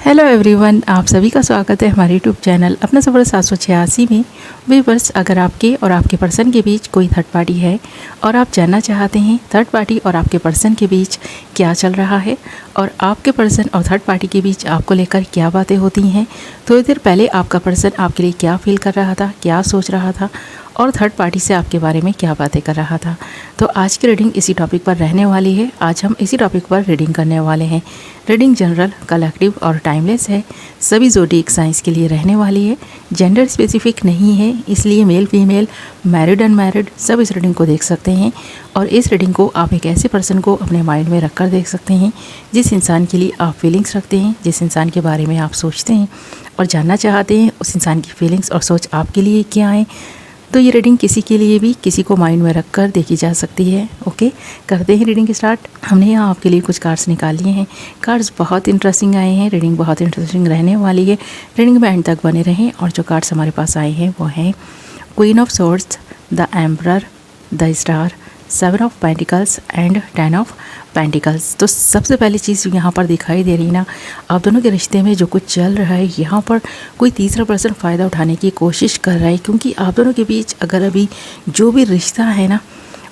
Hello everyone, आप सभी का स्वागत है हमारे यूट्यूब चैनल अपना सफ़र 786 में। व्यूअर्स, अगर आपके और आपके पर्सन के बीच कोई थर्ड पार्टी है और आप जानना चाहते हैं थर्ड पार्टी और आपके पर्सन के बीच क्या चल रहा है और आपके पर्सन और थर्ड पार्टी के बीच आपको लेकर क्या बातें होती हैं, थोड़ी देर पहले आपका पर्सन आपके लिए क्या फील कर रहा था, क्या सोच रहा था और थर्ड पार्टी से आपके बारे में क्या बातें कर रहा था, तो आज की रीडिंग इसी टॉपिक पर रहने वाली है। आज हम इसी टॉपिक पर रीडिंग करने वाले हैं। रीडिंग जनरल, कलेक्टिव और टाइमलेस है। सभी ज़ोडिएक साइंस के लिए रहने वाली है। जेंडर स्पेसिफिक नहीं है, इसलिए मेल फीमेल, मैरिड अनमैरिड सब इस रीडिंग को देख सकते हैं। और इस रीडिंग को आप एक ऐसे पर्सन को अपने माइंड में रखकर देख सकते हैं जिस इंसान के लिए आप फीलिंग्स रखते हैं, जिस इंसान के बारे में आप सोचते हैं और जानना चाहते हैं उस इंसान की फीलिंग्स और सोच आपके लिए क्या है। तो ये रीडिंग किसी के लिए भी किसी को माइंड में रखकर देखी जा सकती है। ओके, करते हैं रीडिंग स्टार्ट। हमने यहाँ आपके लिए कुछ कार्ड्स निकाल लिए हैं। कार्ड्स बहुत इंटरेस्टिंग आए हैं, रीडिंग बहुत इंटरेस्टिंग रहने वाली है। रीडिंग में एंड तक बने रहें। और जो कार्ड्स हमारे पास आए हैं वो हैं queen of swords, the emperor, the star, 7 of pentacles and 10 of pentacles. तो सबसे पहली चीज़ यहाँ पर दिखाई दे रही ना, आप दोनों के रिश्ते में जो कुछ चल रहा है, यहाँ पर कोई तीसरा पर्सन फ़ायदा उठाने की कोशिश कर रहा है। क्योंकि आप दोनों के बीच अगर अभी जो भी रिश्ता है ना,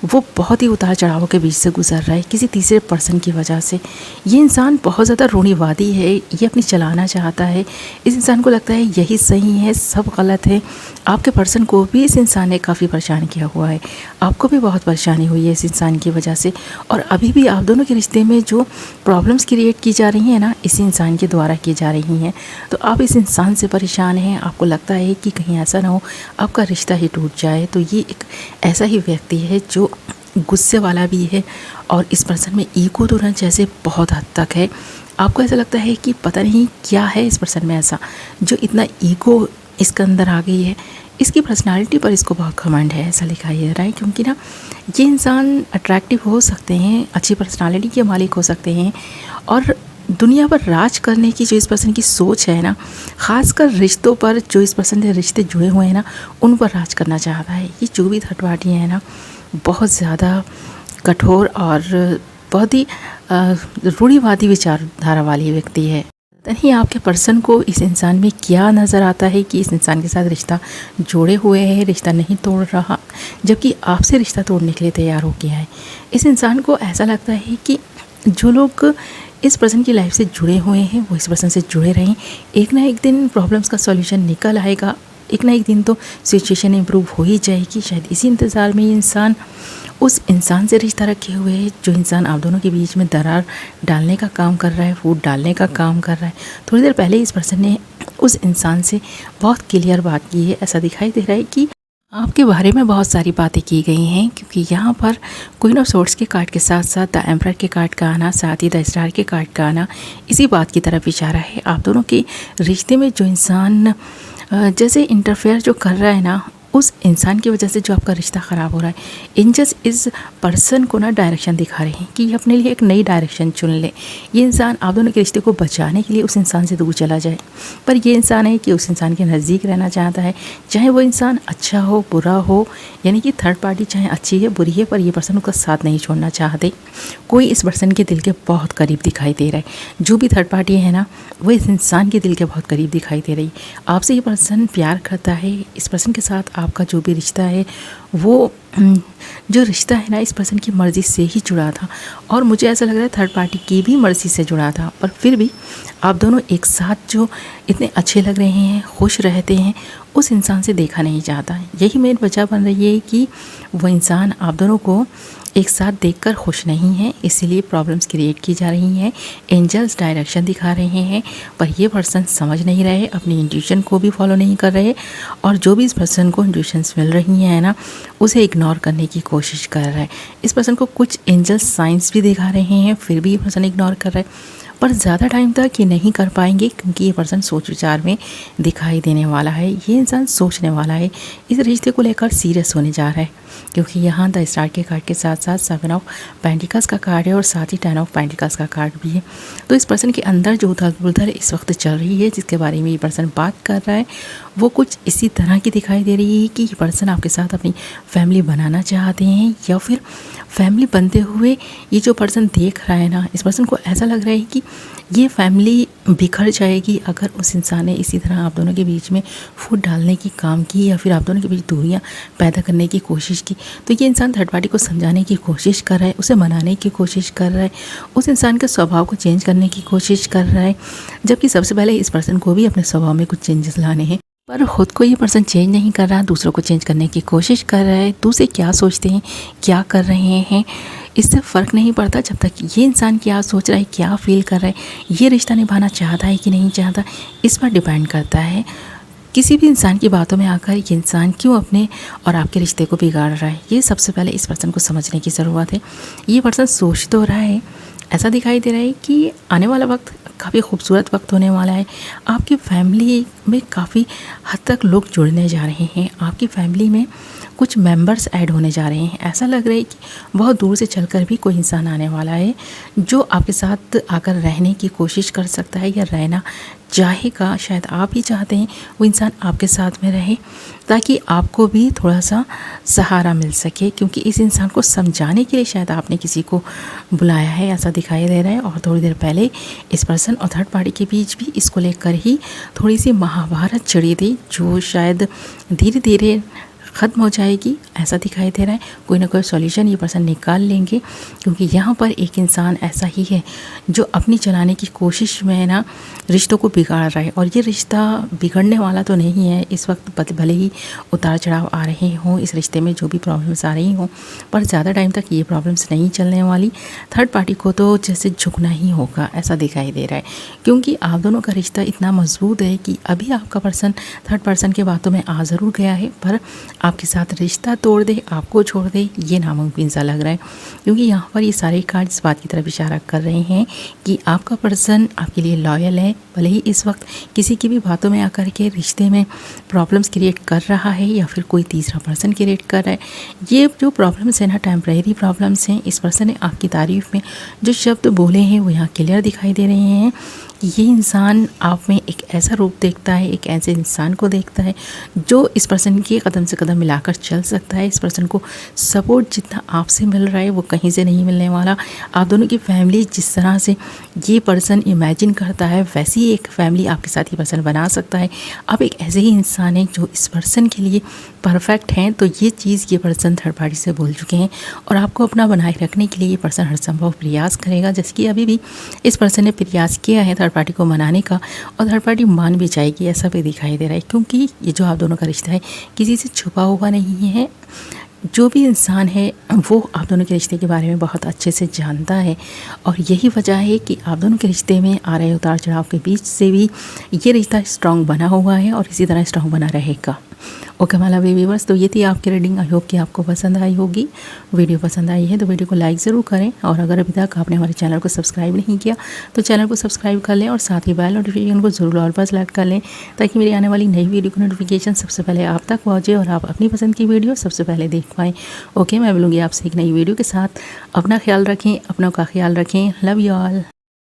वो बहुत ही उतार चढ़ाव के बीच से गुजर रहा है किसी तीसरे पर्सन की वजह से। ये इंसान बहुत ज़्यादा रूढ़िवादी है, ये अपनी चलाना चाहता है। इस इंसान को लगता है यही सही है, सब गलत है। आपके पर्सन को भी इस इंसान ने काफ़ी परेशान किया हुआ है, आपको भी बहुत परेशानी हुई है इस इंसान की वजह से। और अभी भी आप दोनों के रिश्ते में जो प्रॉब्लम्स क्रिएट की जा रही हैं ना, इसी इंसान के द्वारा की जा रही हैं। तो आप इस इंसान से परेशान हैं, आपको लगता है कि कहीं ऐसा ना हो आपका रिश्ता ही टूट जाए। तो ये एक ऐसा ही व्यक्ति है जो गुस्से वाला भी है और इस पर्सन में ईगो तो ना जैसे बहुत हद तक है। आपको ऐसा लगता है कि पता नहीं क्या है इस पर्सन में ऐसा जो इतना ईगो इसके अंदर आ गई है। इसकी पर्सनालिटी पर इसको बहुत घमंड है, ऐसा दिखाई दे रहा है। क्योंकि ना ये इंसान अट्रैक्टिव हो सकते हैं, अच्छी पर्सनालिटी के मालिक हो सकते हैं और दुनिया पर राज करने की जो इस पर्सन की सोच है ना, ख़ासकर रिश्तों पर, जो इस पर्सन से रिश्ते जुड़े हुए हैं ना, उन पर राज करना चाहता है। ये जो भी थर्ड पार्टी है ना, बहुत ज़्यादा कठोर और बहुत ही रूढ़िवादी विचारधारा वाली व्यक्ति है। नहीं, आपके पर्सन को इस इंसान में क्या नज़र आता है कि इस इंसान के साथ रिश्ता जोड़े हुए है, रिश्ता नहीं तोड़ रहा, जबकि आपसे रिश्ता तोड़ने के लिए तैयार हो गया है। इस इंसान को ऐसा लगता है कि जो लोग इस पर्सन की लाइफ से जुड़े हुए हैं वो इस पर्सन से जुड़े रहें। एक ना एक दिन प्रॉब्लम्स का सॉल्यूशन निकल आएगा, एक ना एक दिन तो सिचुएशन इम्प्रूव हो ही जाएगी। शायद इसी इंतज़ार में ये इंसान उस इंसान से रिश्ता रखे हुए है, जो इंसान आप दोनों के बीच में दरार डालने का काम कर रहा है, फूट डालने का काम कर रहा है। थोड़ी देर पहले इस पर्सन ने उस इंसान से बहुत क्लियर बात की है। ऐसा दिखाई दे रहा है कि आपके बारे में बहुत सारी बातें की गई हैं। क्योंकि यहाँ पर क्वीन ऑफ सोर्ड्स के कार्ड के साथ साथ द एम्परर के कार्ड का आना, साथ ही द स्टार के कार्ड का आना इसी बात की तरफ इशारा है। आप दोनों के रिश्ते में जो इंसान जैसे इंटरफेयर जो कर रहा है ना, उस इंसान की वजह से जो आपका रिश्ता ख़राब हो रहा है, एंजल्स इस पर्सन को ना डायरेक्शन दिखा रहे हैं कि ये अपने लिए एक नई डायरेक्शन चुन ले। ये इंसान आप दोनों के रिश्ते को बचाने के लिए उस इंसान से दूर चला जाए, पर ये इंसान है कि उस इंसान के नज़दीक रहना चाहता है, चाहे वो इंसान अच्छा हो बुरा हो। यानी कि थर्ड पार्टी चाहे अच्छी है बुरी है, पर ये पर्सन उसका साथ नहीं छोड़ना चाहते। कोई इस पर्सन के दिल के बहुत करीब दिखाई दे रहा है। जो भी थर्ड पार्टी है ना, वो इस इंसान के दिल के बहुत करीब दिखाई दे रही। आपसे ये पर्सन प्यार करता है। इस पर्सन के साथ आपका जो भी रिश्ता है वो जो रिश्ता है ना, इस पर्सन की मर्ज़ी से ही जुड़ा था। और मुझे ऐसा लग रहा है थर्ड पार्टी की भी मर्ज़ी से जुड़ा था, पर फिर भी आप दोनों एक साथ जो इतने अच्छे लग रहे हैं, खुश रहते हैं, उस इंसान से देखा नहीं जाता। यही मेन वजह बन रही है कि वो इंसान आप दोनों को एक साथ देखकर खुश नहीं है, इसीलिए प्रॉब्लम्स क्रिएट की जा रही हैं। एंजल्स डायरेक्शन दिखा रहे हैं, पर ये पर्सन समझ नहीं रहे, अपनी इंट्यूशन को भी फॉलो नहीं कर रहे और जो भी इस पर्सन को इंट्यूशंस मिल रही हैं ना, उसे इग्नोर करने की कोशिश कर रहा है। इस पर्सन को कुछ एंजल्स साइंस भी दिखा रहे हैं, फिर भी ये पर्सन इग्नोर कर रहा है। पर ज़्यादा टाइम तक ये नहीं कर पाएंगे क्योंकि ये पर्सन सोच विचार में दिखाई देने वाला है। ये इंसान सोचने वाला है, इस रिश्ते को लेकर सीरियस होने जा रहा है। क्योंकि यहाँ द स्टार के कार्ड के साथ साथ 7 ऑफ पेंटिकल्स का कार्ड है और साथ ही 10 ऑफ पेंटिकल्स का कार्ड भी है। तो इस पर्सन के अंदर जो उथल-पुथल इस वक्त चल रही है, जिसके बारे में ये पर्सन बात कर रहा है, वो कुछ इसी तरह की दिखाई दे रही है कि ये पर्सन आपके साथ अपनी फैमिली बनाना चाहते हैं, या फिर फैमिली बनते हुए ये जो पर्सन देख रहा है ना, इस पर्सन को ऐसा लग रहा है कि ये फैमिली बिखर जाएगी अगर उस इंसान ने इसी तरह आप दोनों के बीच में फूट डालने की काम की या फिर आप दोनों के बीच दूरियां पैदा करने की कोशिश की। तो ये इंसान थर्ड पार्टी को समझाने की कोशिश कर रहा है, उसे मनाने की कोशिश कर रहा है, उस इंसान के स्वभाव को चेंज करने की कोशिश कर रहा है, जबकि सबसे पहले इस पर्सन को भी अपने स्वभाव में कुछ चेंजेस लाने हैं। पर ख़ुद को ये पर्सन चेंज नहीं कर रहा, दूसरों को चेंज करने की कोशिश कर रहा है। दूसरे क्या सोचते हैं, क्या कर रहे हैं, इससे फ़र्क नहीं पड़ता जब तक ये इंसान क्या सोच रहा है, क्या फील कर रहा है, ये रिश्ता निभाना चाहता है कि नहीं चाहता, इस पर डिपेंड करता है। किसी भी इंसान की बातों में आकर ये इंसान क्यों अपने और आपके रिश्ते को बिगाड़ रहा है, ये सबसे पहले इस पर्सन को समझने की ज़रूरत है। ये पर्सन सोच तो रहा है, ऐसा दिखाई दे रहा है कि आने वाला वक्त काफ़ी खूबसूरत वक्त होने वाला है। आपकी फैमिली में काफ़ी हद तक लोग जुड़ने जा रहे हैं, आपकी फैमिली में कुछ मेंबर्स ऐड होने जा रहे हैं। ऐसा लग रहा है कि बहुत दूर से चलकर भी कोई इंसान आने वाला है जो आपके साथ आकर रहने की कोशिश कर सकता है या रहना चाहेगा। शायद आप ही चाहते हैं वो इंसान आपके साथ में रहे ताकि आपको भी थोड़ा सा सहारा मिल सके, क्योंकि इस इंसान को समझाने के लिए शायद आपने किसी को बुलाया है, ऐसा दिखाई दे रहा है। और थोड़ी देर पहले इस पर्सन और थर्ड पार्टी के बीच भी इसको लेकर ही थोड़ी सी महाभारत छिड़ी थी, जो शायद धीरे धीरे ख़त्म हो जाएगी, ऐसा दिखाई दे रहा है। कोई ना कोई सॉल्यूशन ये पर्सन निकाल लेंगे, क्योंकि यहाँ पर एक इंसान ऐसा ही है जो अपनी चलाने की कोशिश में ना रिश्तों को बिगाड़ रहा है। और ये रिश्ता बिगड़ने वाला तो नहीं है। इस वक्त भले ही उतार चढ़ाव आ रहे हों, इस रिश्ते में जो भी प्रॉब्लम्स आ रही हों, पर ज़्यादा टाइम तक ये प्रॉब्लम्स नहीं चलने वाली। थर्ड पार्टी को तो जैसे झुकना ही होगा, ऐसा दिखाई दे रहा है, क्योंकि आप दोनों का रिश्ता इतना मजबूत है कि अभी आपका पर्सन थर्ड पर्सन के बातों में आ ज़रूर गया है, पर आपके साथ रिश्ता तोड़ दे, आपको छोड़ दे, ये नामुमकिन सा लग रहा है। क्योंकि यहाँ पर ये सारे कार्ड इस बात की तरफ इशारा कर रहे हैं कि आपका पर्सन आपके लिए लॉयल है, भले ही इस वक्त किसी की भी बातों में आकर के रिश्ते में प्रॉब्लम्स क्रिएट कर रहा है या फिर कोई तीसरा पर्सन क्रिएट कर रहा है। ये जो प्रॉब्लम्स हैं ना, टेम्परेरी प्रॉब्लम्स हैं। इस पर्सन ने आपकी तारीफ़ में जो शब्द बोले हैं वो यहाँ क्लियर दिखाई दे रहे हैं। ये इंसान आप में एक ऐसा रूप देखता है, एक ऐसे इंसान को देखता है जो इस पर्सन के कदम से कदम मिलाकर चल सकता है। इस पर्सन को सपोर्ट जितना आपसे मिल रहा है वो कहीं से नहीं मिलने वाला। आप दोनों की फैमिली जिस तरह से ये पर्सन इमेजिन करता है, वैसी एक फैमिली आपके साथ ये पर्सन बना सकता है। आप एक ऐसे ही इंसान हैं जो इस पर्सन के लिए परफेक्ट हैं। तो ये चीज़ ये पर्सन थर्ड पार्टी से बोल चुके हैं और आपको अपना बनाए रखने के लिए ये पर्सन हर संभव प्रयास करेगा, जैसे कि अभी भी इस पर्सन ने प्रयास किया है थर्ड पार्टी को मनाने का, और थर्ड पार्टी मान भी जाएगी, ऐसा भी दिखाई दे रहा है। क्योंकि ये जो आप दोनों का रिश्ता है किसी से छुपा हुआ नहीं है। जो भी इंसान है वो आप दोनों के रिश्ते के बारे में बहुत अच्छे से जानता है, और यही वजह है कि आप दोनों के रिश्ते में आ रहे उतार चढ़ाव के बीच से भी ये रिश्ता स्ट्रॉन्ग बना हुआ है और इसी तरह स्ट्रॉन्ग बना रहेगा। ओके माय लवली व्यूअर्स, तो ये थी आपकी रीडिंग। आई होप कि आपको पसंद आई होगी। वीडियो पसंद आई है तो वीडियो को लाइक ज़रूर करें, और अगर अभी तक आपने हमारे चैनल को सब्सक्राइब नहीं किया तो चैनल को सब्सक्राइब कर लें और साथ ही बेल नोटिफिकेशन को ज़रूर ऑल पर सेलेक्ट कर लें, ताकि मेरी आने वाली नई वीडियो की नोटिफिकेशन सबसे पहले आप तक पहुँचे और आप अपनी पसंद की वीडियो सबसे पहले देख पाएँ। ओके, मैं मिलूँगी आपसे एक नई वीडियो के साथ। अपना ख्याल रखें, अपनों का ख्याल रखें। Love you all.